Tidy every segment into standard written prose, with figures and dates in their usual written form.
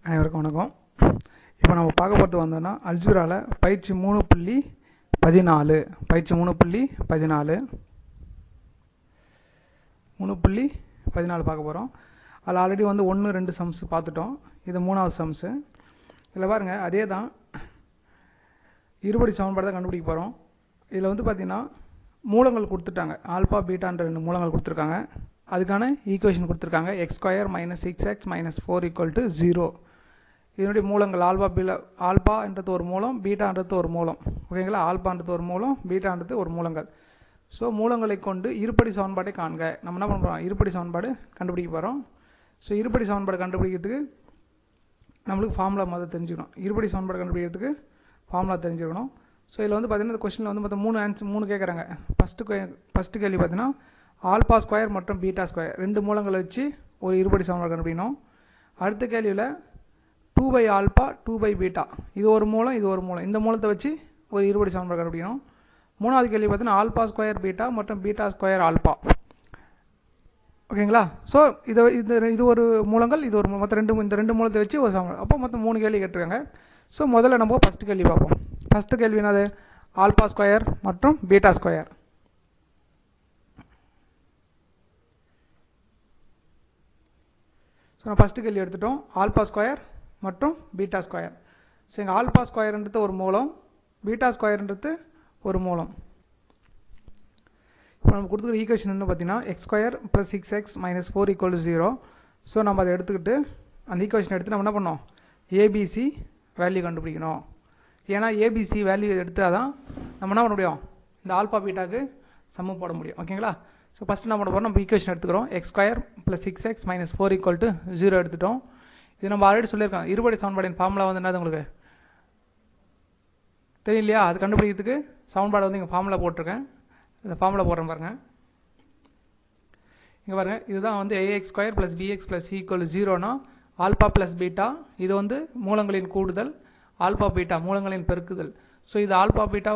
அனைவருக்கும் வணக்கம். இப்போ நம்ம பார்க்க போகிறது வந்தோன்னா அல்ஜிப்ராவில் பயிற்சி 3.14 பயிற்சி 3.14 பார்க்க போகிறோம். அதில் ஆல்ரெடி வந்து 1-2 சம்ஸ் பார்த்துட்டோம். இது 3வது சம்ஸு. இதில் பாருங்கள், அதே தான் இருபடி சமன்பாடு தான் கண்டுபிடிக்க போகிறோம். இதில் வந்து பார்த்திங்கன்னா மூலங்கள் கொடுத்துட்டாங்க. ஆல்பா பீட்டான்ற 2 மூலங்கள் கொடுத்துருக்காங்க. அதுக்கான ஈக்குவேஷன் கொடுத்துருக்காங்க. x² - 6x - 4 = 0. இதனுடைய மூலங்கள் ஆல்பான்றது ஒரு மூலம், பீட்டான்றது ஒரு மூலம். ஓகேங்களா? ஆல்பான்றது ஒரு மூலம், பீட்டான்றது ஒரு மூலங்கள். ஸோ மூலங்களை கொண்டு இருபடி சமன்பாட்டை காண்க. நம்ம என்ன பண்ண போகிறோம்? இருபடி சமன்பாடு கண்டுபிடிக்க போகிறோம். ஸோ இருபடி சமன்பாடு கண்டுபிடிக்கிறதுக்கு நம்மளுக்கு ஃபார்முலா முதல்ல தெரிஞ்சுக்கணும். இருபடி சமன்பாடு கண்டுபிடிக்கிறதுக்கு ஃபார்முலா தெரிஞ்சுக்கணும். ஸோ இதில் வந்து பார்த்திங்கன்னா இந்த கொஸ்டினில் வந்து பார்த்தா 3 கேட்குறாங்க. ஃபஸ்ட்டு கேள்வி பார்த்தீங்கன்னா ஆல்பா ஸ்கொயர் மற்றும் பீட்டா ஸ்கொயர் 2 மூலங்களை வச்சு ஒரு இருபடி சமன்பாடு கண்டுபிடிக்கணும். அடுத்த கேள்வியில் 2 ஆல்பா 2 பீட்டா, இது ஒரு மூலம், இது ஒரு மூலம், இந்த மூலத்தை வச்சு ஒரு இருபடி சமன்பாடு கண்டுபிடிக்கணும். 3வது கேள்வி பார்த்தீங்கன்னா ஆல்பா ஸ்கொயர் பீட்டா மற்றும் பீட்டா ஸ்கொயர் ஆல்பா. ஓகேங்களா? ஸோ இது ஒரு மூலங்கள், இது ஒரு மொத்தம் இந்த 2 மூலத்தை வச்சு ஒரு சமன்பாடு. அப்போ மொத்தம் 3 கேள்வி கேட்டிருக்காங்க. ஸோ முதல்ல நம்ம ஃபஸ்ட்டு கேள்வி பார்ப்போம். ஃபஸ்ட்டு கேள்வி என்னது? ஆல்பா ஸ்கொயர் மற்றும் பீட்டா ஸ்கொயர். ஸோ நான் ஃபஸ்ட்டு கேள்வி எடுத்துட்டோம். ஆல்பா ஸ்கொயர் மற்றும் பீட்டா ஸ்கொயர். ஸோ இங்கே ஆல்பா ஸ்கொயர்ன்றது ஒரு மூலம், பீட்டா ஸ்கொயர்ன்றது ஒரு மூலம். இப்போ நம்ம கொடுத்துக்கிற ஈக்குவேஷன் என்ன பார்த்தீங்கன்னா x² + 6x - 4 = 0. ஸோ நம்ம அதை எடுத்துக்கிட்டு அந்த ஈக்குவேஷன் எடுத்து நம்ம என்ன பண்ணோம்? ஏபிசி வேல்யூ கண்டுபிடிக்கணும். ஏன்னா ஏபிசி வேல்யூ எடுத்தால் தான் நம்ம என்ன பண்ண முடியும்? இந்த ஆல்பா பீட்டாக்கு சம்மு போட முடியும். ஓகேங்களா? ஸோ ஃபஸ்ட்டு என்ன பண்ண போகிறோம்? நம்ம ஈக்குவேஷன் எடுத்துக்கிறோம். x² + 6x - 4 = 0 எடுத்துட்டோம். இது நம்ம ஆல்ரெடி சொல்லியிருக்கோம். இருபடி சமன்பாடின் ஃபார்முலா வந்து என்னது உங்களுக்கு தெரியும் இல்லையா? அது கண்டுபிடிக்கிறதுக்கு சமன்பாடு வந்து இங்கே ஃபார்முலா போட்டிருக்கேன். இந்த ஃபார்முலா போடுறேன் பாருங்கள். இங்கே பாருங்கள், இதுதான் வந்து ax² + bx + c = 0னா ஆல்பா ப்ளஸ் பீட்டா, இது வந்து மூலங்களின் கூடுதல், ஆல்பா பீட்டா மூலங்களின் பெருக்குதல். ஸோ இது ஆல்பா பீட்டா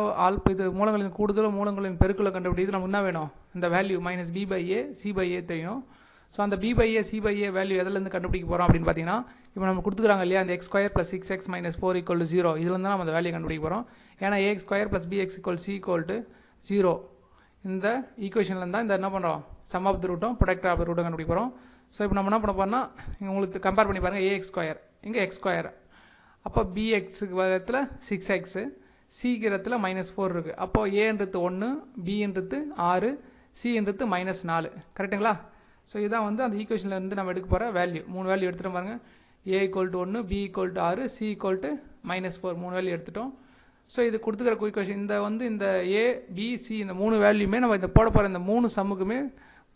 இது மூலங்களின் கூடுதலும் மூலங்களின் பெருக்குதலை கண்டுபிடிக்கிறது நமக்கு என்ன வேணும்? இந்த வேல்யூ -b/a c/a தெரியும். ஸோ அந்த b/a c/a வேல்யூ எதுலேருந்து கண்டுபிடிக்க போகிறோம் அப்படின்னு பார்த்தீங்கன்னா, இப்போ நம்ம கொடுத்துக்கிறாங்க இல்லையா, அந்த x² + 6x - 4 = 0, இதுலேருந்து தான் நம்ம அந்த வேல்யூ கண்டுபிடிக்க போகிறோம். ஏன்னா ax² + bx = c = 0. இந்த ஈக்குவேஷன்லேருந்து தான் இந்த என்ன பண்ணுறோம்? சம் ஆஃப் த ரூட்டும் ப்ரொடக்ட் ஆஃப் த ரூட்டும் கண்டுபிடிக்க போகிறோம். ஸோ இப்போ நம்ம என்ன பண்ண போகிறோம்னா, உங்களுக்கு கம்பேர் பண்ணி பாருங்கள். ax², இங்கே x², அப்போ bxக்கு இடத்துல 6x, cக்கு இடத்துல -4 இருக்குது. அப்போது aன்றது 1, bன்றது 6, cன்றது -4. கரெக்டுங்களா? ஸோ இதான் வந்து அந்த ஈக்குவேஷன்லேருந்து நம்ம எடுக்க போகிற வேல்யூ. 3 வேல்யூ எடுத்துகிட்டு பாருங்கள். a = 1, b = 6, c = -4, 3 வேல்யூ எடுத்துட்டோம். ஸோ இது கொடுத்துக்கிற ஈக்குவேஷன் இந்த வந்து இந்த a, b, c இந்த 3 வேல்யூமே நம்ம இந்த போட போகிற இந்த 3 சம்முக்குமே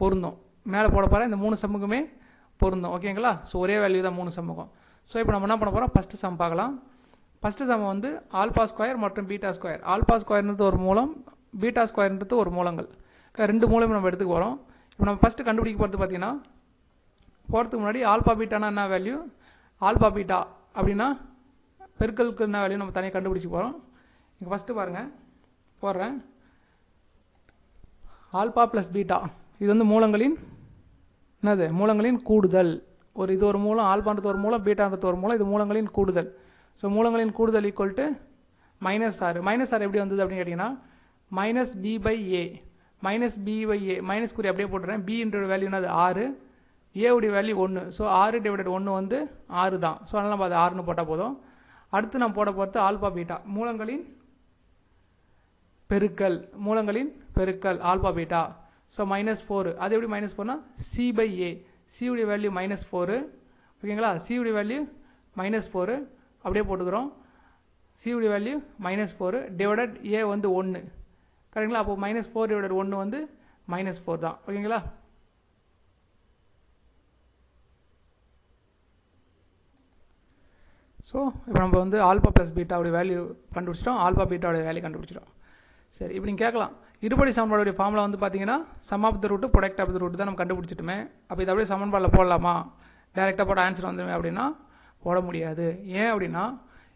பொருந்தும். மேலே போட போகிற இந்த 3 சம்முக்குமே பொருந்தும். ஓகேங்களா? ஸோ ஒரே வேல்யூ தான் 3 சம்முக்கும். ஸோ இப்போ நம்ம என்ன பண்ண போகிறோம்? ஃபஸ்ட்டு சம் பார்க்கலாம். ஃபஸ்ட்டு சம் வந்து ஆல்பா ஸ்கொயர் மற்றும் பீட்டா ஸ்கொயர். ஆல்பா ஸ்கொயர்ன்றது ஒரு மூலம், பீட்டா ஸ்கொயர்ன்றது ஒரு மூலங்கள். 2 மூலம் நம்ம எடுத்துக்க போகிறோம். இப்போ நம்ம ஃபஸ்ட்டு கண்டுபிடிக்க போகிறது பார்த்தீங்கன்னா, போகிறதுக்கு முன்னாடி ஆல்பா பீட்டானா என்ன வேல்யூ, ஆல்பா பீட்டா அப்படின்னா பெருக்கலுக்கு என்ன வேல்யூ நம்ம தனியாக கண்டுபிடிச்சி போகிறோம். இங்கே ஃபஸ்ட்டு பாருங்கள், போடுறேன். ஆல்பா ப்ளஸ் பீட்டா, இது வந்து மூலங்களின் என்னது? மூலங்களின் கூடுதல். இது ஒரு மூலம், ஆல்பான்றது ஒரு மூலம், பீட்டான்றது ஒரு மூலம், இது மூலங்களின் கூடுதல். ஸோ மூலங்களின் கூடுதல் = -6. -6 எப்படி வந்தது அப்படின்னு கேட்டிங்கன்னா, -b/a, -b/a மைனஸ் குறி அப்படியே போட்டுறேன். bன்ற வேல்யூ என்னது? 6, a உடைய வேல்யூ 1. ஸோ 6/1 வந்து 6 தான். ஸோ அதனால் நம்ம அது 6ன்னு போட்டால் போதும். அடுத்து நம்ம போட போகிறது ஆல்பா பீட்டா, மூலங்களின் பெருக்கல், மூலங்களின் பெருக்கல் ஆல்பா பீட்டா. ஸோ -4, அது எப்படி -4னா c/a, c உடைய வேல்யூ -4. ஓகேங்களா? c உடைய வேல்யூ -4 அப்படியே போட்டுக்கிறோம். c உடைய வேல்யூ -4 டிவைடட் a வந்து 1. கரெக்டுங்களா? அப்போ -4 / 1 வந்து -4 தான். ஓகேங்களா? ஸோ இப்போ நம்ம வந்து ஆல்பா ப்ளஸ் பீட்டாவுடைய வேல்யூ கண்டுபிடிச்சிட்டோம், ஆல்பா பீட்டாவுடைய வேல்யூ கண்டுபிடிச்சிட்டோம். சரி, இப்போ நீங்கள் கேட்கலாம், இருபடி சமன்பாடுடைய ஃபார்முலா வந்து பார்த்தீங்கன்னா sum of the root product of the root தான் நம்ம கண்டுபிடிச்சிட்டுமே. அப்போ இதை அப்படியே சமன்பாடில் போடலாமா, டேரெக்டாக போட ஆன்சர் வந்துடுமே அப்படின்னா போட முடியாது. ஏன் அப்படின்னா,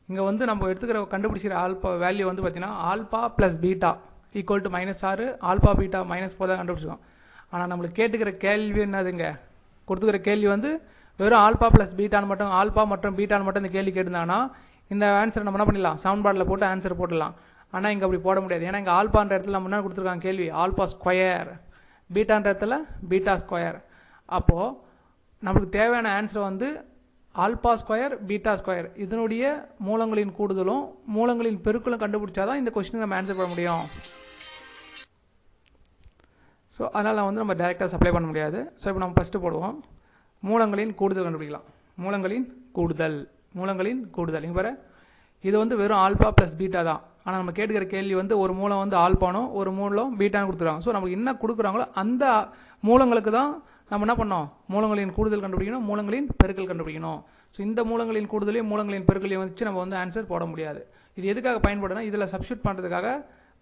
இங்கே வந்து நம்ம எடுத்துக்கிற கண்டுபிடிச்சிக்கிற ஆல்பா வேல்யூ வந்து பார்த்தீங்கன்னா alpha plus beta = -6, alpha beta -4 தான் கண்டுபிடிச்சிருக்கோம். ஆனால் நம்மளுக்கு கேட்டுக்கிற கேள்வி என்னதுங்க? கொடுத்துக்கிற கேள்வி வந்து வெறும் ஆல்பா ப்ளஸ் பீட்டான்னு மட்டும் ஆல்பா மற்றும் பீட்டான்னு மட்டும் இந்த கேள்வி கேட்டிருந்தாங்கன்னா இந்த ஆன்சர் நம்ம என்ன பண்ணிடலாம் சவுண்ட்பாடில் போட்டு ஆன்சர் போட்டுடலாம். ஆனால் இங்கே அப்படி போட முடியாது. ஏன்னா இங்கே ஆல்பான்ற இடத்துல நம்ம என்ன கொடுத்துருக்காங்க கேள்வி ஆல்பா ஸ்கொயர், பீட்டான்ற இடத்துல பீட்டா ஸ்கொயர். அப்போது நமக்கு தேவையான ஆன்சர் வந்து ஆல்பா ஸ்கொயர் பீட்டா ஸ்கொயர் இதனுடைய மூலங்களின் கூடுதலும் மூலங்களின் பெருக்கலும் கண்டுபிடிச்சாதான் இந்த கொஸ்டின் நம்ம ஆன்சர் பண்ண முடியும். ஸோ அதனால் வந்து நம்ம டைரெக்டாக சப்ளை பண்ண முடியாது. ஸோ இப்போ நம்ம ஃபஸ்ட்டு போடுவோம் மூலங்களின் கூடுதல் கண்டுபிடிக்கலாம். மூலங்களின் கூடுதல் இங்கே பாரு இது வந்து வெறும் ஆல்பா ப்ளஸ் பீட்டா தான். ஆனால் நம்ம கேட்டுக்கிற கேள்வி வந்து ஒரு மூலம் வந்து ஆல்பானோ ஒரு மூலம் பீட்டானு கொடுத்துருக்காங்க. ஸோ நமக்கு என்ன கொடுக்குறாங்களோ அந்த மூலங்களுக்கு தான் நம்ம என்ன பண்ணோம் மூலங்களின் கூடுதல் கண்டுபிடிக்கணும், மூலங்களின் பெருக்கல் கண்டுபிடிக்கணும். ஸோ இந்த மூலங்களின் கூடுதலையும் மூலங்களின் பெருக்கலையும் வச்சு நம்ம வந்து ஆன்சர் போட முடியாது. இது எதுக்காக பயன்படுனா இதில் சப்ஸ்டியூட் பண்ணுறதுக்காக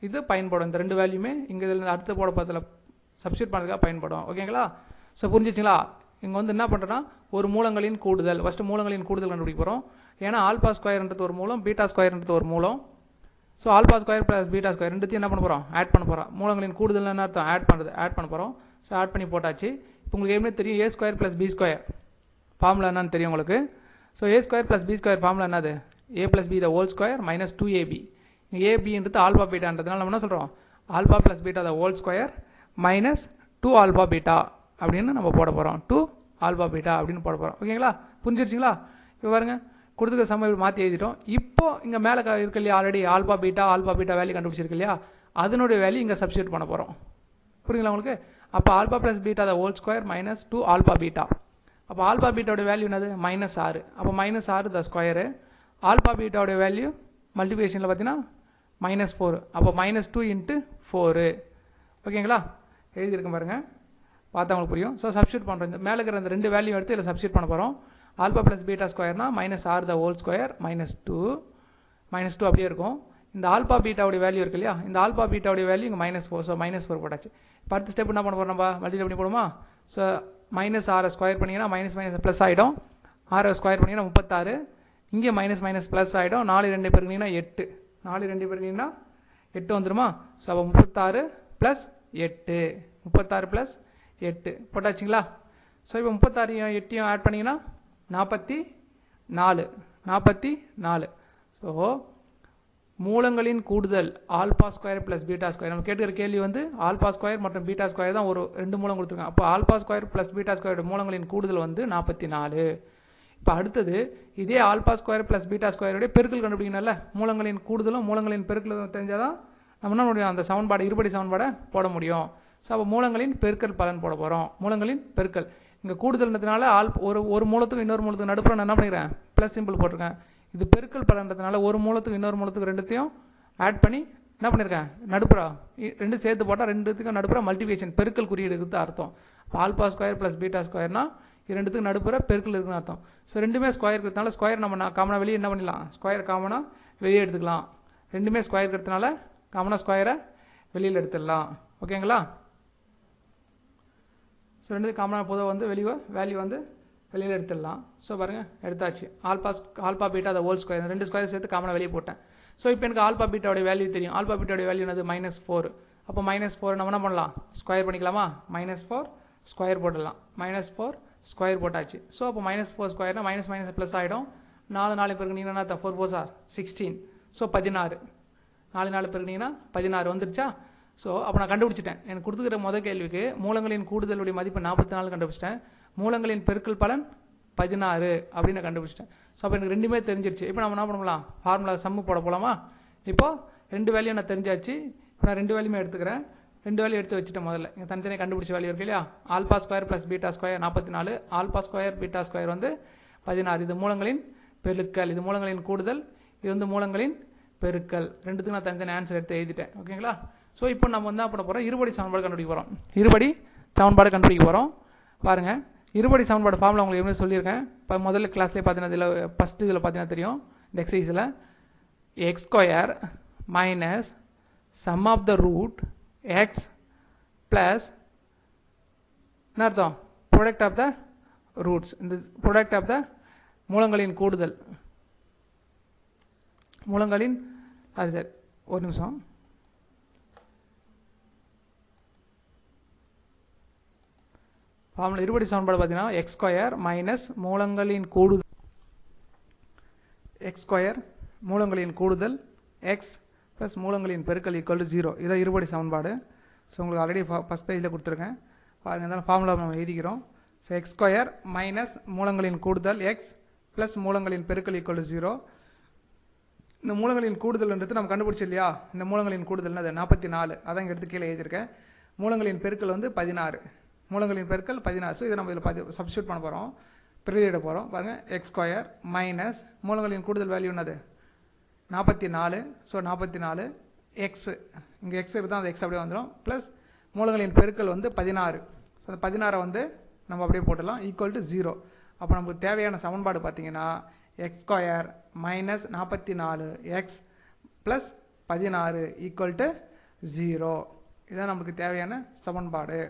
இது பயன்படும். இந்த ரெண்டு வேல்யூமே இங்கே இதில் அடுத்த போட பத்தில் சப்ஸ்டியூட் பண்ணுறதுக்காக பயன்படும். ஓகேங்களா? ஸோ புரிஞ்சிச்சிங்களா? இங்கே வந்து என்ன பண்ணுறோன்னா ஒரு மூலங்களின் கூடுதல் ஃபஸ்ட்டு மூலங்களின் கூடுதல் கண்டுபிடிக்க போகிறோம். ஏன்னா ஆல்பா ஸ்கொயர்ன்றது ஒரு மூலம், பீட்டா ஸ்கொயர்ன்றது ஒரு மூலம். So alpha square plus beta square ரெண்டுத்தையும் என்ன பண்ண போகிறோம் ஆட் பண்ண போகிறோம். மூலங்களின் கூடுதல் என்ன அர்த்தம் ஆட் பண்ண போகிறோம். ஸோ ஆட் பண்ணி போட்டாச்சு. இப்போ உங்களுக்கு ஏற்கனவே தெரியும் A square plus B square formula என்னன்னு தெரியும் உங்களுக்கு. So A square plus B square formula என்னது A plus B the whole square minus 2ab. ஏபின்றது ஆல்பா பீட்டான்றதுனால நம்ம என்ன சொல்கிறோம் alpha plus beta the whole square minus 2 alpha beta அப்படின்னு நம்ம போட போகிறோம். 2 ஆல்பா பீட்டா அப்படின்னு போட போகிறோம். ஓகேங்களா? புரிஞ்சிருச்சிங்களா? இப்போ பாருங்க கொடுத்துக்க சம மாற்றி எழுதிட்டோம். இப்போ இங்கே மேலே இருக்கு இல்லையா ஆல்ரெடி ஆல்பா பீட்டா வேல்யூ கண்டுபிடிச்சிருக்கு இல்லையா அதனுடைய வேல்யூ இங்கே சப்ஸ்டியூட் பண்ண போகிறோம். புரியுங்களா உங்களுக்கு? அப்போ alpha plus beta the whole square minus 2 alpha beta. அப்போ ஆல்பா பீட்டாவோட வேல்யூ என்னது -6. அப்போ -6 த ஸ்கொயரு. ஆல்பா பீட்டாவோட வேல்யூ மல்டிபிகேஷனில் பார்த்தீங்கன்னா -4. அப்போ -2 × 4. ஓகேங்களா? எழுதியிருக்கேன் பாருங்கள் பார்த்தா உங்களுக்கு புரியும். ஸோ சப்ஸ்டியூட் பண்ணுறோம். இந்த மேலே இருக்கிற அந்த ரெண்டு வேல்யூ எடுத்து இதில் சப்ஸ்டியூட் பண்ண போகிறோம். ஆல்பா ப்ளஸ் பீட்டா ஸ்கொயர்னா -6 த ஹோல் ஸ்கொயர் -2 அப்படியே இருக்கும். இந்த ஆல்பா பீட்டாவுடைய வேல்யூ இருக்கு இல்லையா இந்த ஆல்பா பீட்டாவுடைய வேல்யூ இங்கே -4. ஸோ -4 போட்டாச்சு. இப்போ அடுத்த ஸ்டெப் என்ன பண்ண போகிறோம் நம்ம மல்டிப்ளை பண்ணி போடுமா. ஸோ -6 ஸ்கொயர் பண்ணிங்கன்னா மைனஸ் ப்ளஸ் ஆகிடும். 6 ஸ்கொயர் பண்ணிங்கன்னா 36. இங்கே மைனஸ் ப்ளஸ் ஆகிடும். 4 2 பெருக்கினீங்கன்னா 8. 4 2 பெருக்கினீங்கன்னா 8 வந்துடுமா. ஸோ அப்போ 36 + 8 36 + 8 போட்டாச்சுங்களா. ஸோ இப்போ 36 8 ஆட் பண்ணிங்கன்னா 44. ஸோ மூலங்களின் கூடுதல் alpha square plus beta square. நம்ம கேட்டுக்கிற கேள்வி வந்து ஆல்பா ஸ்கொயர் மற்றும் பீட்டா ஸ்கொயர் தான் ஒரு ரெண்டு மூலம் கொடுத்துருக்காங்க. அப்போ alpha square plus beta square மூலங்களின் கூடுதல் வந்து 44. இப்போ அடுத்தது இதே ஆல்பா ஸ்கொயர் ப்ளஸ் பீட்டா ஸ்கொயருடைய பெருக்கல் கண்டுபிடிக்கணும்ல. மூலங்களின் கூடுதலும் மூலங்களின் பெருக்கலும் தெரிஞ்சால் தான் நம்ம என்ன முடியும் அந்த சமன்பாடு இருபடி சமன்பாடை போட முடியும். ஸோ அப்போ மூலங்களின் பெருக்கல் பலன் போட போகிறோம். மூலங்களின் பெருக்கல் இங்கே கூடுதல்ன்றதுனால ஒரு மூலத்துக்கு இன்னொரு மூலத்துக்கு நடுப்புற நான் என்ன பண்ணிக்கிறேன் ப்ளஸ் சிம்பிள் போட்டிருக்கேன். இது பெருக்கல் பலன்றதுனால ஒரு மூலத்துக்கு இன்னொரு மூலத்துக்கு ரெண்டுத்தையும் ஆட் பண்ணி என்ன பண்ணியிருக்கேன் நடுப்புற ரெண்டு சேர்த்து போட்டால் ரெண்டுத்துக்கும் நடுப்புற மல்டிபிகேஷன் பெருக்கல் குறியீடுக்கு அர்த்தம். ஆல்பா ஸ்கொயர் ப்ளஸ் பீட்டா ஸ்கொயர்னா ரெண்டுத்துக்கு நடுப்புற பெருக்கல் இருக்குன்னு அர்த்தம். ஸோ ரெண்டுமே ஸ்கொயர் இருக்கிறதுனால ஸ்கொயர் நம்ம காமனாக வெளியே என்ன பண்ணிடலாம் ஸ்கொயர் காமனாக வெளியே எடுத்துக்கலாம். ரெண்டுமே ஸ்கொயர் இருக்கிறதுனால காமனாக ஸ்கொயரை வெளியில் எடுத்துடலாம். ஓகேங்களா? ஸோ ரெண்டு காமனாக பொதுவாக வந்து வேல்யூ வந்து வெளியில் எடுத்துடலாம். ஸோ பாருங்கள் எடுத்தாச்சு. Alpha beta the whole square ரெண்டு ஸ்கொயர் சேர்த்து காமனாக வெளியே போட்டேன். ஸோ இப்போ எனக்கு ஆல்பா பீட்டாவுடைய வேல்யூ தெரியும். ஆல்பா பீட்டாவுடைய வேல்யூ என்னது -4. அப்போ -4 நம்ம என்ன பண்ணலாம் ஸ்கொயர் பண்ணிக்கலாமா. -4 ஸ்கொயர் போட்டுடலாம். -4 ஸ்கொயர் போட்டாச்சு. ஸோ அப்போ -4 ஸ்கொயர்னா மைனஸ் ப்ளஸ் ஆகிடும். 4 பெருக்குனீங்கன்னா 4 4 சார் 16. ஸோ 16 4 பெருக்குனீங்கன்னா 16 வந்துருச்சா. ஸோ அப்போ நான் கண்டுபிடிச்சிட்டேன். எனக்கு கொடுத்துக்கிற முதல் கேள்விக்கு மூலங்களின் கூடுதலுடைய மதிப்பு 44 கண்டுபிடிச்சிட்டேன். மூலங்களின் பெருக்கல் பலன் 16 அப்படின்னு நான் கண்டுபிடிச்சிட்டேன். ஸோ அப்போ எனக்கு ரெண்டுமே தெரிஞ்சிருச்சு. இப்போ நம்ம என்ன பண்ணலாம் ஃபார்முலா சம்மு போட போகலாமா. இப்போது ரெண்டு வேல்யூ நான் தெரிஞ்சாச்சு. இப்போ நான் ரெண்டு வேல்யூமே எடுத்துக்கிறேன். ரெண்டு வேல்யூ எடுத்து வச்சுட்டேன். முதல்ல இங்கே தனித்தனியாக கண்டுபிடிச்ச வேல்யூ இருக்கு இல்லையா alpha square plus beta square 44, alpha square beta square வந்து 16. இது மூலங்களின் பெருக்கல், இது மூலங்களின் கூடுதல், இது வந்து மூலங்களின் பெருக்கல். ரெண்டுத்துக்கு நான் தனித்தனி ஆன்சர் எடுத்து எழுதிட்டேன். ஓகேங்களா? ஸோ இப்போ நம்ம வந்து என்ன பண்ண போகிறோம் இருபடி சமன்பாடு கண்டுபிடிக்க போகிறோம். இருபடி சமன்பாடு கண்டுபிடிக்க போகிறோம். பாருங்கள் இருபடி சமன்பாடு ஃபார்முலா உங்களுக்கு எப்படி சொல்லியிருக்கேன். இப்போ முதல்ல கிளாஸ்லேயே பார்த்தீங்கன்னா இதில் ஃபஸ்ட்டு இதில் பார்த்தீங்கன்னா தெரியும் இந்த எக்ஸசைஸில் x square minus sum of the root x plus என்ன அர்த்தம் ப்ராடக்ட் ஆஃப் த ரூட்ஸ். இந்த ப்ராடக்ட் ஆஃப் த மூலங்களின் கூடுதல் மூலங்களின் அது சரி ஒரு நிமிஷம் ஃபார்முலா இருபடி சமன்பாடு பார்த்தீங்கன்னா எக்ஸ் ஸ்கொயர் மைனஸ் மூலங்களின் கூடுதல் எக்ஸ் ஸ்கொயர் மூலங்களின் கூடுதல் எக்ஸ் ப்ளஸ் மூலங்களின் பெருக்கல் ஈக்குவல் டு 0. இதான் இருபடி சமன்பாடு. ஸோ உங்களுக்கு ஆல்ரெடி ஃபஸ்ட் பேஜில் கொடுத்துருக்கேன் பாருங்கள். இருந்தாலும் ஃபார்முலா நம்ம எழுதிக்கிறோம். ஸோ எக்ஸ் ஸ்கொயர் மைனஸ் மூலங்களின் கூடுதல் எக்ஸ் ப்ளஸ் மூலங்களின் பெருக்கல் ஈக்குவல் டு 0. இந்த மூலங்களின் கூடுதல்ன்றது நம்ம கண்டுபிடிச்சு இல்லையா? இந்த மூலங்களின் கூடுதல் அது 44. அதான் இங்கே எடுத்து கீழே எழுதியிருக்கேன். மூலங்களின் பெருக்கல் வந்து 16. மூலங்களின் பெருக்கல் 16. ஸோ இதை நம்ம இதில் சப்ஸ்டியூட் பண்ண போகிறோம், பிரதியிட போகிறோம். பாருங்கள், எக்ஸ் ஸ்கொயர் மைனஸ் மூலங்களின் கூடுதல் வேல்யூ என்னது 44. ஸோ 44 எக்ஸ், இங்கே எக்ஸ் இருந்தால் அந்த எக்ஸ் அப்படியே வந்துடும், ப்ளஸ் மூலங்களின் பெருக்கல் வந்து 16. ஸோ அந்த 16 வந்து நம்ம அப்படியே போட்டுடலாம் ஈக்குவல் டு 0. அப்போ நமக்கு தேவையான சமன்பாடு பார்த்தீங்கன்னா X square minus 44 X plus 16 equal to 0. இதுதான் நமக்கு தேவையான சமன்பாடு.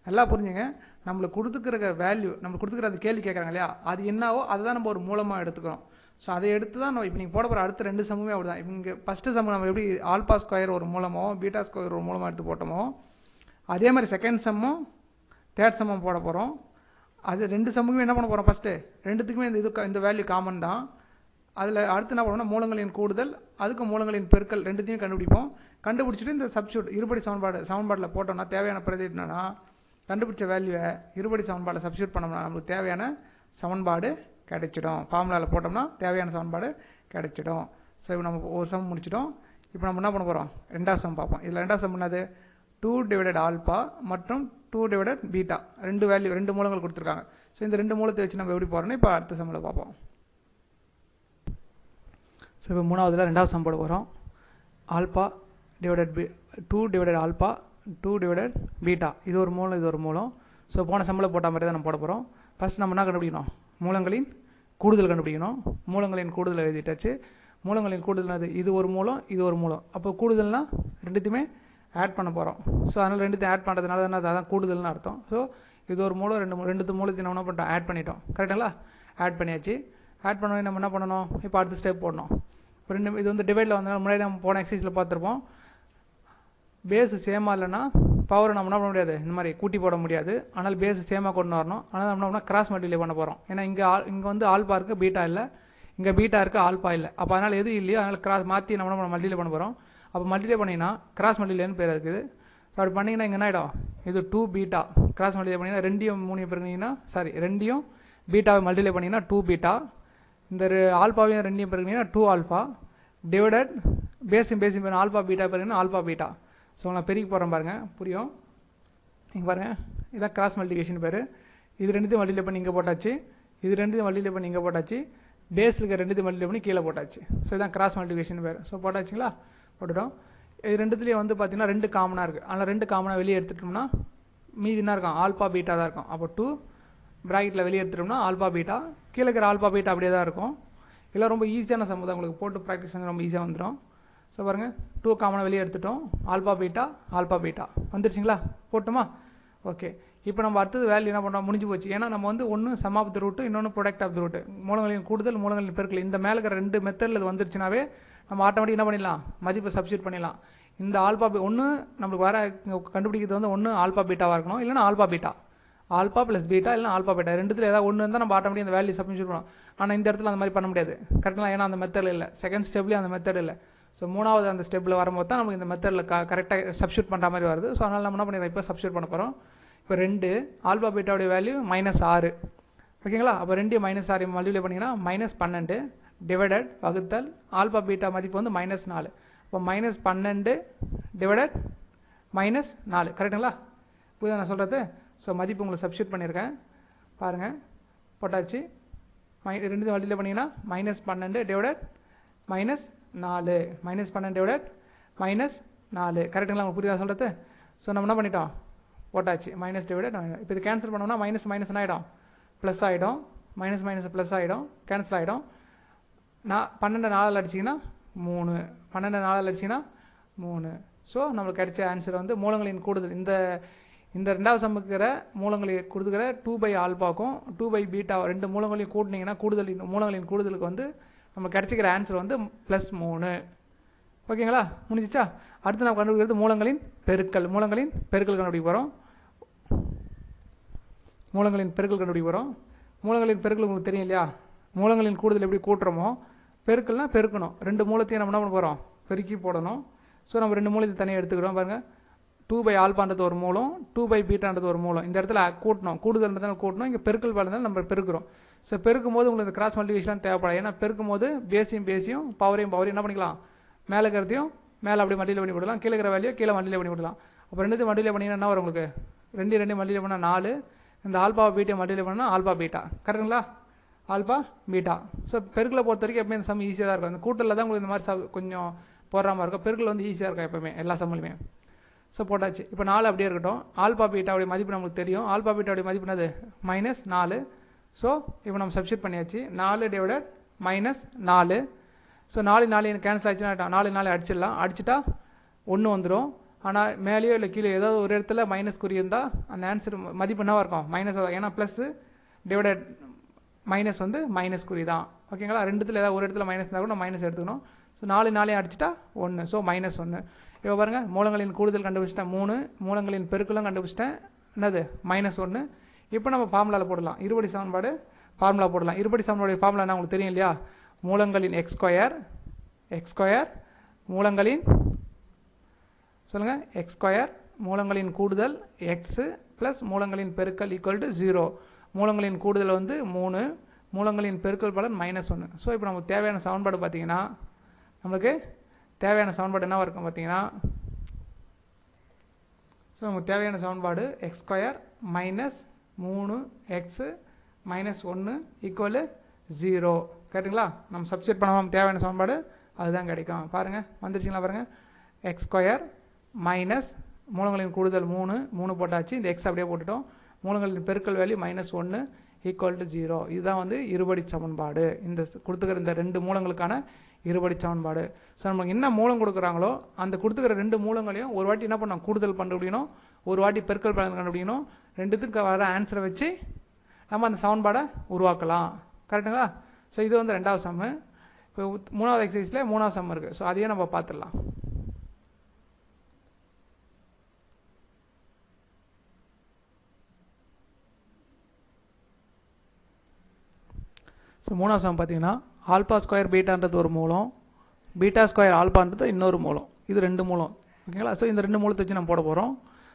நல்லா புரிஞ்சுங்க. நம்மளுக்கு கொடுத்துக்கிற வேல்யூ, நம்மளுக்கு கொடுத்துக்கிற அது கேள்வி கேட்குறாங்க இல்லையா, அது என்னவோ அதை தான் நம்ம ஒரு மூலமாக எடுத்துக்கிறோம். ஸோ அதை எடுத்து தான் நம்ம இப்போ நீங்கள் போட போகிற அடுத்த 2 சம்முமே அப்படி தான். இப்போ இங்கே ஃபஸ்ட்டு சம் நம்ம எப்படி ஆல்பா ஸ்கொயர் ஒரு மூலமோ பீட்டா ஸ்கொயர் ஒரு மூலமாக எடுத்து போட்டோமோ, அதே மாதிரி செகண்ட் சம்மும் தேர்ட் சம்மும் போட போகிறோம். அது 2 சம்முக்குமே என்ன பண்ண போகிறோம், ஃபஸ்ட்டு ரெண்டுத்துக்குமே இந்த வேல்யூ காமன் தான். அதில் அடுத்து என்ன பண்ணோம்னா மூலங்களின் கூடுதல், அதுக்கு மூலங்களின் பெருக்கல் ரெண்டுத்தையும் கண்டுபிடிப்போம். கண்டுபிடிச்சிட்டு இந்த சப்ஸ்டியூட் இருபடி சமன்பாட்டில் போட்டோம்னா தேவையான பிரதி என்னன்னா கண்டுபிடிச்ச வேல்யூவை இருபடி சமன்பாட்டில் சப்ஸ்டியூட் பண்ணோம்னா நமக்கு தேவையான சமன்பாடு கிடைச்சிடும். ஃபார்முலாவில் போட்டோம்னா தேவையான சமன்பாடு கிடைச்சிடும். ஸோ இப்போ நம்ம ஒரு சம் முடிச்சிட்டோம். இப்போ நம்ம என்ன பண்ண போகிறோம், ரெண்டாவது சம் பார்ப்போம். இதில் ரெண்டாவது சம் என்னது 2 டிவைடட் ஆல்பா மற்றும் 2 டிவைடட் பீட்டா, 2 வேல்யூ 2 மூலங்கள் கொடுத்துருக்காங்க. ஸோ இந்த 2 மூலத்தை வச்சு நம்ம எப்படி போகிறோம்னா இப்போ அடுத்த சம்மில் பார்ப்போம். ஸோ இப்போ மூணாவதுல ரெண்டாவது சம் போட போகிறோம். Alpha divided 2 divided alpha 2 divided beta, இது ஒரு மூலம் இது ஒரு மூலம். ஸோ போன சம்மில் போட்ட மாதிரி தான் நம்ம போட போகிறோம். ஃபஸ்ட் நம்ம என்ன கண்டுபிடிக்கணும், மூலங்களின் கூடுதல் கண்டுபிடிக்கணும். மூலங்களின் கூடுதல் எழுதிட்டாச்சு. மூலங்களின் கூடுதல் இது ஒரு மூலம் இது ஒரு மூலம். அப்போ கூடுதல்னா ரெண்டுத்தையுமே ஆட் பண்ண போகிறோம். ஸோ அதனால் ரெண்டுத்தையும் ஆட் பண்ணுறதுனால தான் அதான் கூடுதல்னு அர்த்தம். ஸோ இது ஒரு மூலம் ரெண்டு மூலத்தையும் நம்ம என்ன பண்ணிட்டோம், ஆட் பண்ணிட்டோம். கரெக்டுங்களா? ஆட் பண்ணியாச்சு. ஆட் பண்ணி நம்ம என்ன பண்ணணும், இப்போ அடுத்த ஸ்டெப் போடணும். இது வந்து டிவைடில் வந்தனால முன்னாடி நம்ம போன எக்ஸசைஸில் பார்த்துருப்போம். பேஸு சேமாக இல்லைன்னா பவரை நம்ம என்ன பண்ண முடியாது, இந்த மாதிரி கூட்டி போட முடியாது. ஆனால் பேஸு சேமாக கொண்டு வரணும். ஆனால் நம்ம என்ன கிராஸ் மல்டிப்ளை பண்ண போகிறோம். ஏன்னா இங்கே வந்து ஆல்பா இருக்குது பீட்டா இல்லை, இங்கே பீட்டா இருக்குது ஆல்பா இல்லை. அப்போ அதனால் எது இல்லையோ அதனால் கிராஸ் மாற்றி நம்ம மல்டிப்ளை பண்ண போகிறோம். அப்போ மல்டிப்ளை பண்ணிங்கன்னா கிராஸ் மல்டிப்ளைன்னு பேர் இருக்குது. ஸோ அப்படி பண்ணிங்கன்னா இங்கே என்ன ஆகிடும், இது 2 பீட்டா. கிராஸ் மல்டிப்ளை பண்ணிங்கன்னா 2யும் 3 பெருக்கினீங்கன்னா ரெண்டையும் பீட்டாவை மல்டிப்ளை பண்ணிங்கன்னா 2 பீட்டா. இந்த ஆல்பாவையும் 2யும் பெருக்கினீங்கன்னா 2 ஆல்பா டிவைடட் பேஸும் ஆல்பா பீட்டா பெருக்கினா ஆல்பா பீட்டா. ஸோ நான் பெருக்கி போகிறேன் பாருங்கள், புரியும். இங்கே பாருங்கள், இதான் கிராஸ் மல்டிப்ளிகேஷன் பேர். இது ரெண்டுத்தையும் மல்டிப்ளை பண்ணி இங்கே போட்டாச்சு, இது ரெண்டுத்தையும் மல்டிப்ளை பண்ணி இங்கே போட்டாச்சு, பேஸில் இருக்க ரெண்டுத்தையும் மல்டிப்ளை பண்ணி கீழே போட்டாச்சு. ஸோ இதான் கிராஸ் மல்டிப்ளிகேஷன் பேர். ஸோ போட்டாச்சுங்களா? போட்டுட்டோம். இது ரெண்டுத்துலேயும் வந்து பார்த்தீங்கன்னா 2 காமனாக இருக்குது. அதனால் 2 காமனாக வெளியே எடுத்துட்டோம்னா மீதி என்ன இருக்கும், ஆல்பா பீட்டா தான் இருக்கும். அப்போ 2 ப்ராக்கெட்டில் வெளியே எடுத்துட்டோம்னா ஆல்பா பீட்டா, கீழே இருக்கிற ஆல்பா பீட்டா அப்படியே தான் இருக்கும். இதெல்லாம் ரொம்ப ஈஸியான சம் தான், உங்களுக்கு போட்டு ப்ராக்டிஸ் பண்ணி ரொம்ப ஈஸியாக வந்துடும். ஸோ பாருங்கள், 2 காமனாக வெளியே எடுத்துட்டோம், ஆல்பா பீட்டா வந்துருச்சுங்களா? போட்டுமா? ஓகே. இப்போ நம்ம அடுத்தது வேல்யூ என்ன பண்ணுறோம், முடிஞ்சு போச்சு. ஏன்னா நம்ம வந்து ஒன்று சம் ஆஃப் த ரூட்டு, இன்னொன்று ப்ராடக்ட் ஆஃப் த ரூட்டு. மூலங்களின் கூடுதல் மூலங்களின் பெருக்கல், இந்த மேலே இருக்கிற 2 மெத்தடில் இது வந்துருச்சுனாவே நம்ம ஆட்டோமேட்டிக் என்ன பண்ணிடலாம், மதிப்பை சப்ஸ்டியூட் பண்ணிடலாம். இந்த ஆல்பா ஒன்று நம்மளுக்கு வர கண்டுபிடிக்கிறது வந்து ஒன்று ஆல்பா பீட்டாவாக இருக்கணும், இல்லைனா alpha beta, alpha plus beta இல்லைனா ஆல்பா பீட்டா, ரெண்டுத்தில் ஏதாவது ஒன்று இருந்தால் நம்ம ஆட்டோமேட்டிக் அந்த வேல்யூ சப்ஸ்டியூட் பண்ணணும். ஆனால் இந்த இடத்துல அந்த மாதிரி பண்ண முடியாது. கரெக்டாக, ஏன்னா அந்த மெத்தட் இல்லை, செகண்ட் ஸ்டெப்லேயும் அந்த மெத்தட் இல்லை. ஸோ மூணாவது அந்த ஸ்டெப்பில் வரும்போது தான் நமக்கு இந்த மெத்தடில் கரெக்டாக சப்ஸ்டியூட் பண்ணுற மாதிரி வருது. ஸோ அதனால் நம்ம என்ன பண்ணிடுறோம், இப்போ சப்ஸ்டியூட் பண்ண போகிறோம். இப்போ 2 ஆல்பா பீட்டாவுடைய வேல்யூ -6, ஓகேங்களா? அப்போ 2 -6 மல்டிப்ளை பண்ணிங்கன்னா -12 டிவைடட் வகுத்தல் ஆல்பா பீட்டா மதிப்பு வந்து -4. இப்போ -12 டிவைடட் -4, கரெக்டுங்களா? புரியுதா நான் சொல்கிறது? ஸோ மதிப்பு உங்களுக்கு சப்ஸ்டியூட் பண்ணியிருக்கேன் பாருங்கள், போட்டாச்சு. 2 மல்டிப்ளை பண்ணிங்கன்னா -12 டிவைடட் -4, -12 டிவைடட் -4, கரெக்டுங்களா? உங்களுக்கு புரியுதா சொல்கிறது? ஸோ நம்ம என்ன பண்ணிட்டோம், போட்டாச்சு மைனஸ் டிவைடட். இப்போ இது கேன்சல் பண்ணோம்னா மைனஸ் மைனஸ் ஆகிடும், ப்ளஸ் ஆகிடும், மைனஸ் மைனஸ் ப்ளஸ் ஆகிடும், கேன்சல் ஆகிடும். 12 4 அடிச்சிங்கன்னா 3, 12 4 அடிச்சிங்கன்னா 3. ஸோ நம்மளுக்கு கிடைச்ச ஆன்சர் வந்து மூலங்களின் கூடுதல். இந்த ரெண்டாவது சம்முக்கிற மூலங்களை கொடுத்துக்கிற 2 ஆல்பாக்கும் 2 பீட்டா 2 மூலங்களையும் கூட்டினீங்கன்னா மூலங்களின் கூடுதலுக்கு வந்து நம்மளுக்கு கிடைச்சிக்கிற ஆன்சர் வந்து +3. ஓகேங்களா? முடிஞ்சிச்சா? அடுத்து நம்ம கண்டுபிடிக்கிறது மூலங்களின் பெருக்கல் கண்டுபிடிக்க போகிறோம். மூலங்களின் பெருக்கல் கண்டுபிடிக்க போகிறோம். மூலங்களின் பெருக்கல் உங்களுக்கு தெரியும் இல்லையா? மூலங்களின் கூடுதல் எப்படி கூட்டுறோமோ பெருக்கல்னா பெருக்கணும். ரெண்டு மூலத்தையும் நம்ம என்ன பண்ண போகிறோம்? பெருக்கி போடணும். ஸோ நம்ம ரெண்டு மூலத்தை தனியாக எடுத்துக்கிறோம். பாருங்கள், 2 ஆல்பான்றது ஒரு மூலம், 2 பீட்டான்றது ஒரு மூலம். இந்த இடத்துல கூட்டணும், கூடுதல் கூட்டணும். இங்கே பெருக்கல் பாருந்தாலும் நம்ம பெருக்கிறோம். ஸோ பெருக்கும் போது உங்களுக்கு இந்த கிராஸ் மல்டிபிகேஷன் தேவைப்படாது. ஏன்னா பெருக்கும் போது பேஸையும் பவரையும் என்ன பண்ணிக்கலாம்? மேலே இருக்கிறதையும் மேலே அப்படியே மல்டிப்ளை பண்ணி விடலாம், கீழே இருக்கிற வேலையை கீழே மல்டிப்ளை பண்ணி விடலாம். அப்போ ரெண்டுத்தையும் மல்டிப்ளை பண்ணிங்கன்னா என்ன வரும் உங்களுக்கு? ரெண்டு மல்டிப்ளை பண்ணால் 4. இந்த ஆல்பா பீட்டை மல்டிப்ளை பண்ணால் ஆல்பா பீட்டா. கரெக்டுங்களா? Alpha beta. ஸோ பெருக்கில் பொறுத்த வரைக்கும் எப்பவுமே இந்த சம் ஈஸியாக தான் இருக்கும். அந்த கூட்டலில் தான் உங்களுக்கு இந்த மாதிரி கொஞ்சம் போடுற மாதிரி இருக்கும். பெருக்கில் வந்து ஈஸியாக இருக்கும் எப்பவுமே எல்லா சம்மிலுமே. ஸோ போட்டாச்சு. இப்போ 4 அப்படியே இருக்கட்டும். ஆல்பா பீட்டாவுடைய மதிப்பு நமக்கு தெரியும். ஆல்பா பீட்டாவுடைய மதிப்பு என்னது? -4. ஸோ இப்போ நம்ம சப்ஸ்டிட் பண்ணியாச்சு. 4 டிவைடட் -4. ஸோ 4 கேன்சல் ஆச்சுன்னா 4 அடிச்சிடலாம். அடிச்சுட்டா 1 வந்துடும். ஆனால் மேலேயோ இல்லை கீழே ஏதாவது ஒரு இடத்துல மைனஸ் குறி இருந்தால் அந்த ஆன்சர் மதிப்பு என்னவாக இருக்கும்? மைனஸாக தான். ஏன்னா ப்ளஸ் டிவைடட் மைனஸ் வந்து மைனஸ் குறி தான். ஓகேங்களா? ரெண்டுத்தில் ஏதாவது ஒரு இடத்துல மைனஸ் இருந்தால் கூட நம்ம மைனஸ் எடுத்துக்கணும். ஸோ 4 அடிச்சுட்டா 1. ஸோ -1. இப்போ பாருங்கள், மூலங்களின் கூடுதல் கண்டுபிடிச்சிட்டேன் 3, மூலங்களின் பெருக்கலும் கண்டுபிடிச்சிட்டேன் என்னது? -1. இப்போ நம்ம ஃபார்முலாவில் போடலாம். இருபடி சமன்பாடு ஃபார்முலா போடலாம். இருபடி சமன்பாடு ஃபார்முலா என்ன உங்களுக்கு தெரியும் இல்லையா? மூலங்களின் x ஸ்கொயர் மூலங்களின் சொல்லுங்கள் x ஸ்கொயர் மூலங்களின் கூடுதல் x ப்ளஸ் மூலங்களின் பெருக்கல் ஈக்குவல் டு 0. மூலங்களின் கூடுதல் வந்து 3, மூலங்களின் பெருக்கல் பலன் -1. ஸோ இப்போ நமக்கு தேவையான சமன்பாடு பார்த்தீங்கன்னா நம்மளுக்கு தேவையான சமன்பாடு என்ன இருக்கும் பார்த்தீங்கன்னா, ஸோ நமக்கு தேவையான சமன்பாடு x ஸ்கொயர் -3x -1 ஈக்குவல் 0. கேட்டுங்களா? நம்ம சப்ஸ்டிட் பண்ணாமல் தேவையான சமன்பாடு அதுதான் கிடைக்கும். பாருங்கள், வந்துருச்சுங்களா? பாருங்கள், x ஸ்கொயர் மைனஸ் மூலங்களின் கூடுதல் 3 போட்டாச்சு. இந்த x அப்படியே போட்டுட்டோம். மூலங்களின் பெருக்கல் வேல்யூ -1 ஈக்குவல் டு 0. இதுதான் வந்து இருபடி சமன்பாடு. இந்த கொடுத்துக்கிற இந்த 2 மூலங்களுக்கான இருபடி சமன்பாடு. ஸோ நமக்கு என்ன மூலம் கொடுக்குறாங்களோ அந்த கொடுத்துக்கிற 2 மூலங்களையும் ஒரு வாட்டி என்ன பண்ணோம்? கூடுதல் கண்டுபிடிக்கணும், ஒரு வாட்டி பெருக்கல் பலன் கண்டுபிடிக்கணும். ரெண்டுத்துக்கு வர ஆன்சரை வச்சு நம்ம அந்த சமன்பாடை உருவாக்கலாம். கரெக்டுங்களா? ஸோ இது வந்து 2வது சம்மு. இப்போ 3வது எக்ஸசைஸில் 3வது சம் இருக்குது. ஸோ அதையே நம்ம பார்த்துடலாம். ஸோ 3வது சம் பார்த்தீங்கன்னா ஆல்பா ஸ்கொயர் பீட்டான்றது ஒரு மூலம், பீட்டா ஸ்கொயர் ஆல்பான்றது இன்னொரு மூலம். இது 2 மூலம். ஓகேங்களா? ஸோ இந்த 2 மூலத்தை வச்சு நம்ம போட போகிறோம்.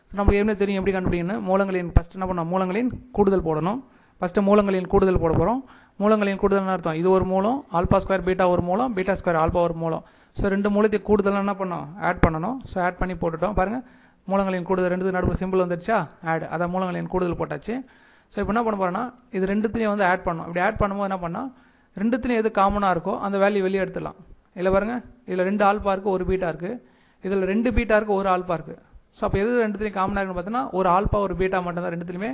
ஸோ நமக்கு ஏற்கனவே தெரியும் எப்படி கண்டுபிடிக்கணும். மூலங்களின் ஃபஸ்ட்டு என்ன பண்ணோம்? மூலங்களின் கூடுதல் போடணும். ஃபஸ்ட்டு மூலங்களின் கூடுதல் போட போகிறோம். மூலங்களின் கூடுதல் அர்த்தம் இது ஒரு மூலம், ஆல்பா ஸ்கொயர் பீட்டா ஒரு மூலம், பீட்டா ஸ்கொயர் ஆல்பா ஒரு மூலம். ஸோ 2 மூலத்தை கூடுதல் என்ன பண்ணோம்? ஆட் பண்ணணும். ஸோ ஆட் பண்ணி போட்டுட்டோம். பாருங்கள், மூலங்களின் கூடுதல் 2 நடுவு சிம்பிள் வந்துடுச்சா? ஆட். அதான் மூலங்களின் கூடுதல் போட்டாச்சு. ஸோ இப்போ என்ன பண்ண போகிறோன்னா இது 2த்தையும் வந்து ஆட் பண்ணணும். இப்படி ஆட் பண்ணும்போது என்ன பண்ணால் 2த்துலையும் எது காமனாக இருக்கோ அந்த வேல்யூ வெளியே எடுத்துடலாம். இல்லை பாருங்கள், இதில் 2 ஆல்பா இருக்குது, ஒரு பீட்டா இருக்குது. இதில் 2 பீட்டா இருக்குது, ஒரு ஆல்பா இருக்குது. ஸோ அப்போ எது 2த்துலையும் காமனாக இருக்குன்னு பார்த்தீங்கன்னா ஒரு ஆல்பா ஒரு பீட்டா மட்டும் தான் 2த்துலையுமே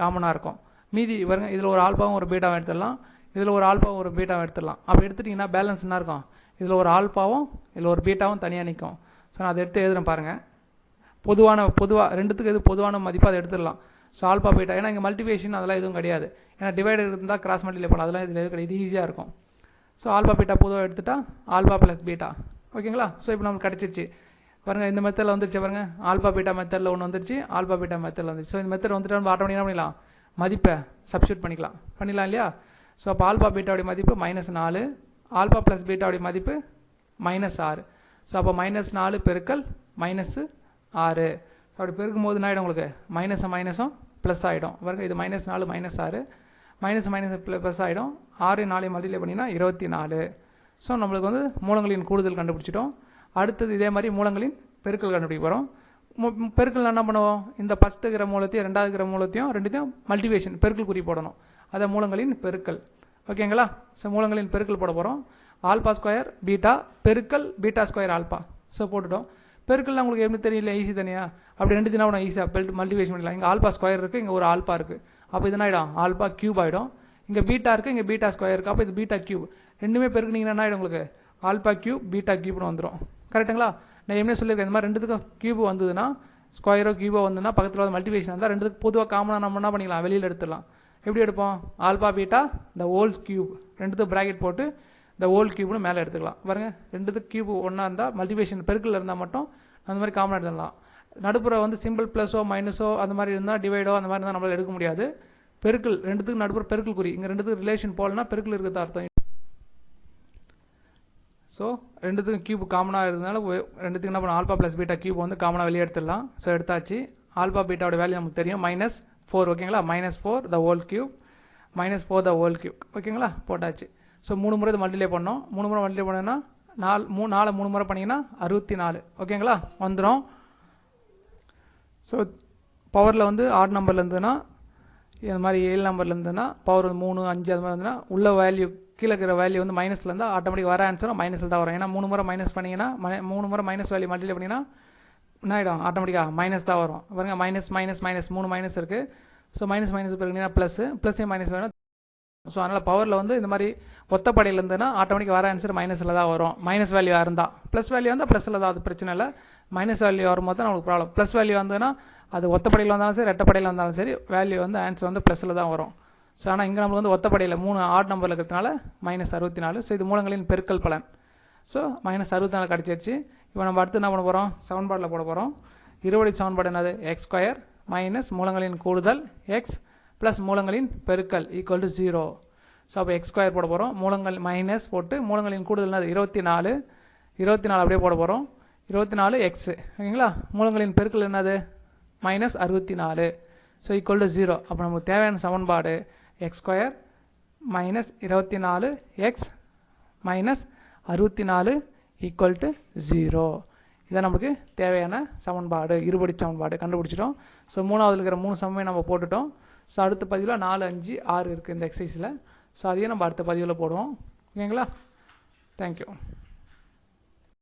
காமனாக இருக்கும். மீதி பாருங்க, இதில் ஒரு ஆல்பாவும் ஒரு பீட்டாவும் எடுத்துடலாம், இதில் ஒரு ஆல்பாவும் ஒரு பீட்டாவும் எடுத்துடலாம். அப்போ எடுத்துட்டிங்கன்னா பேலன்ஸ் என்ன இருக்கும்? இதில் ஒரு ஆல்பாவும் இதில் ஒரு பீட்டாவும் தனியாக நிற்கும். ஸோ நான் அதை எடுத்து எழுதுறேன் பாருங்கள். பொதுவாக 2த்துக்கு எது பொதுவான மதிப்பு அதை எடுத்துடலாம். ஸோ ஆல்பா பீட்டா, ஏன்னா இங்கே மல்டிபிகேஷன் அதெல்லாம் எதுவும் கிடையாது. ஏன்னா டிவைடர் இருந்தால் கிராஸ் மல்டிப்ளை பண்ணலாம், அதெல்லாம் இதில் எதுவும் கிடையாது. இது ஈஸியாக இருக்கும். ஸோ ஆல்பா பீட்டா பொதுவாக எடுத்துட்டா ஆல்பா ப்ளஸ் பீட்டா. ஓகேங்களா? ஸோ இப்போ நமக்கு கிடச்சிருச்சு பாருங்கள். இந்த மெத்தடில் வந்துருச்சு பாருங்கள். ஆல்பா பீட்டா மெத்தடில் ஒன்று வந்துருச்சு, ஆல்பா பீட்டா மெத்தடில் வந்துருச்சு. ஸோ இந்த மெத்தட் வந்துட்டு நம்ம ஆட்டோமேட்டிக்காக என்ன பண்ணிடலாம்? மதிப்பை சப்ஸ்டியூட் பண்ணிடலாம் இல்லையா? ஸோ அப்போ ஆல்பா பீட்டாவுடைய மதிப்பு -4, ஆல்பா ப்ளஸ் பீட்டாவுடைய மதிப்பு -6. ஸோ அப்போ -4 பெருக்கல் -6. ஸோ அப்படி பெருக்கும் போது என்ன ஆகிடும்? உங்களுக்கு மைனஸும் ப்ளஸ் ஆகிடும். பாருங்கள், இது -4 -6 மைனஸ் ப்ளஸ் ஆகிடும். 6 4 மல்டிப்ளை பண்ணினா 24. ஸோ நம்மளுக்கு வந்து மூலங்களின் கூடுதல் கண்டுபிடிச்சிட்டோம். அடுத்தது இதே மாதிரி மூலங்களின் பெருக்கல் கண்டுபிடிக்க போகிறோம். பெருக்கல் என்ன பண்ணுவோம்? இந்த ஃபஸ்ட்டு இருக்கிற மூலத்தையும் 2வது இருக்கிற மூலத்தையும் 2த்தையும் மல்டிபிகேஷன் பெருக்கல் குறி போடணும். அதை மூலங்களின் பெருக்கல். ஓகேங்களா? ஸோ மூலங்களின் பெருக்கல் போட போகிறோம். ஆல்பா ஸ்கொயர் பீட்டா பெருக்கல் பீட்டா ஸ்கொயர் ஆல்பா. ஸோ போட்டுட்டோம். பெருக்கல்லாம் உங்களுக்கு எப்படி தெரியல? ஈஸி தனியாக அப்படி 2 நான் ஈஸியாக மல்டிபிகேஷன் பண்ணிடலாம். இங்கே ஆல்பா ஸ்கொயர் இருக்குது, இங்கே ஒரு ஆல்பா இருக்குது. அப்போ இது என்ன ஆகிடும்? ஆல்பா கியூப் ஆகிடும். இங்கே பீட்டா இருக்குது, இங்கே பீட்டா ஸ்கொயர் இருக்குது. அப்போ இது பீட்டா கியூப். ரெண்டுமே பெருக்குனீங்கன்னா என்ன ஆகிடும்? உங்களுக்கு ஆல்பா கியூப் பீட்டா கியூப்னு வந்துடும். கரெக்டுங்களா? நான் என்ன சொல்லியிருக்கேன், இந்த மாதிரி 2த்துக்கும் கியூப் வந்ததுன்னா, ஸ்கொயரோ கியூபோ வந்ததுன்னா பக்கத்தில் வந்து மல்டிபிகேஷன் இருந்தால் 2த்துக்கு பொதுவாக காமனாக நம்ம என்ன பண்ணிக்கலாம்? வெளியில் எடுத்துடலாம். எப்படி எடுப்போம்? ஆல்பா பீட்டா இந்த ஹோல் கியூப் 2த்துக்கு ப்ராக்கெட் போட்டு இந்த ஹோல் கியூப்னு மேலே எடுத்துக்கலாம். பாருங்கள், 2த்துக்கு கியூப் ஒன்றா இருந்தால் மல்டிபிகேஷன் பெருக்கில் இருந்தால் மட்டும் அந்த மாதிரி காமனாக எடுத்துடலாம். நடுப்புற வந்து சிம்பிள் ப்ளஸோ மைனஸோ அந்த மாதிரி இருந்தால் டிவைடோ அந்த மாதிரி இருந்தால் நம்மளால் எடுக்க முடியாது. பெருக்கல் ரெண்டுத்துக்கு நடுப்புற பெருக்கல் குறி இங்கே ரெண்டுத்துக்கு ரிலேஷன் போலனா பெருக்கல் இருக்கிறது அர்த்தம். ஸோ ரெண்டுத்துக்கும் கியூப் காமனாக இருந்ததுனால ரெண்டுத்துக்கு என்ன பண்ண ஆல்பா ப்ளஸ் பீட்டா கியூப் வந்து காமனாக வெளியே எடுத்துடலாம். ஸோ எடுத்தாச்சு. ஆல்பா பீட்டாவோட வேல்யூ நமக்கு தெரியும் -4 ஓகேங்களா. -4 the whole cube -4 the whole cube ஓகேங்களா போட்டாச்சு. ஸோ 3 முறை இதை மல்டிப்ளை பண்ணோம். 3 முறை மல்டிப்ளை பண்ணோன்னா 4 3 முறை பண்ணிங்கன்னா 64 ஓகேங்களா வந்துடும். ஸோ பவரில் வந்து ஆட் நம்பரில் இருந்ததுன்னா இந்த மாதிரி 7 நம்பரில் இருந்ததுன்னா பவர் 3 5 அது மாதிரி இருந்ததுன்னா உள்ள வேல்யூ கீழே இருக்கிற வேல்யூ வந்து மைனஸில் இருந்தால் ஆட்டோமேட்டிக் வர ஆன்சரும் மைனஸில் தான் வரும். ஏன்னா 3 முறை மைனஸ் பண்ணிங்கன்னா 3 முறை மைனஸ் வேல்யூ மல்டிப்ளை பண்ணிங்கன்னா என்ன ஆகிடும் ஆட்டோமேட்டிக்காக மைனஸ் தான் வரும். பாருங்க -3 மைனஸ் இருக்குது. ஸோ மைனஸ் பிறகுனா ப்ளஸ் மைனஸ் வேணும். ஸோ அதனால் பவரில் வந்து இந்த மாதிரி ஒத்தப்படையில் இருந்ததுன்னா ஆட்டோமேட்டிக் வர ஆன்சர் மைனஸில் தான் வரும். மைனஸ் வேல்யூவாக இருந்தால் ப்ளஸ் வேல்யூ வந்தால் ப்ளஸில் தான், அது பிரச்சனை இல்லை. மைனஸ் வேல்யூ வரும்போது தான் நமக்கு ப்ராப்ளம். ப்ளஸ் வேல்யூ வந்ததுன்னா அது ஒத்தப்படையில் வந்தாலும் சரி ரெட்டப்படையில் வந்தாலும் சரி வேல்யூ வந்து ஆன்சர் வந்து ப்ளஸில் தான் வரும். ஸோ ஆனால் இங்கே நம்மளுக்கு வந்து ஒத்தப்படையில் 3 ஆட் நம்பரில் இருக்கிறதுனால -64. ஸோ இது மூலங்களின் பெருக்கல் பலன். ஸோ -64 கிடச்சிருச்சு. இப்போ நம்ம அடுத்து என்ன பண்ண போகிறோம் சமன்பாடில் போட போகிறோம். இருபடி சமன்பாடு என்னது x² மைனஸ் மூலங்களின் கூடுதல் x ப்ளஸ் மூலங்களின் பெருக்கல் ஈக்குவல் டு 0. ஸோ அப்போ x² போட போகிறோம். மூலங்கள் மைனஸ் போட்டு மூலங்களின் கூடுதல் என்னது 24 அப்படியே போட போகிறோம். 24x ஓகேங்களா. மூலங்களின் பெருக்கல் என்னது -64. So equal to 0. அப்போ நமக்கு தேவையான சமன்பாடு x² minus 24x minus 64 equal to 0. இதான் நமக்கு தேவையான சமன்பாடு, இருபடி சமன்பாடு கண்டுபிடிச்சிட்டோம். ஸோ மூணாவதுல இருக்கிற 3 சமமே நம்ம போட்டுட்டோம். ஸோ அடுத்த பதிவில் 4 5 6 இருக்குது இந்த எக்ஸசைஸில். ஸோ அதையும் நம்ம அடுத்த பதிவில் போடுவோம் ஓகேங்களா. தேங்க்யூ.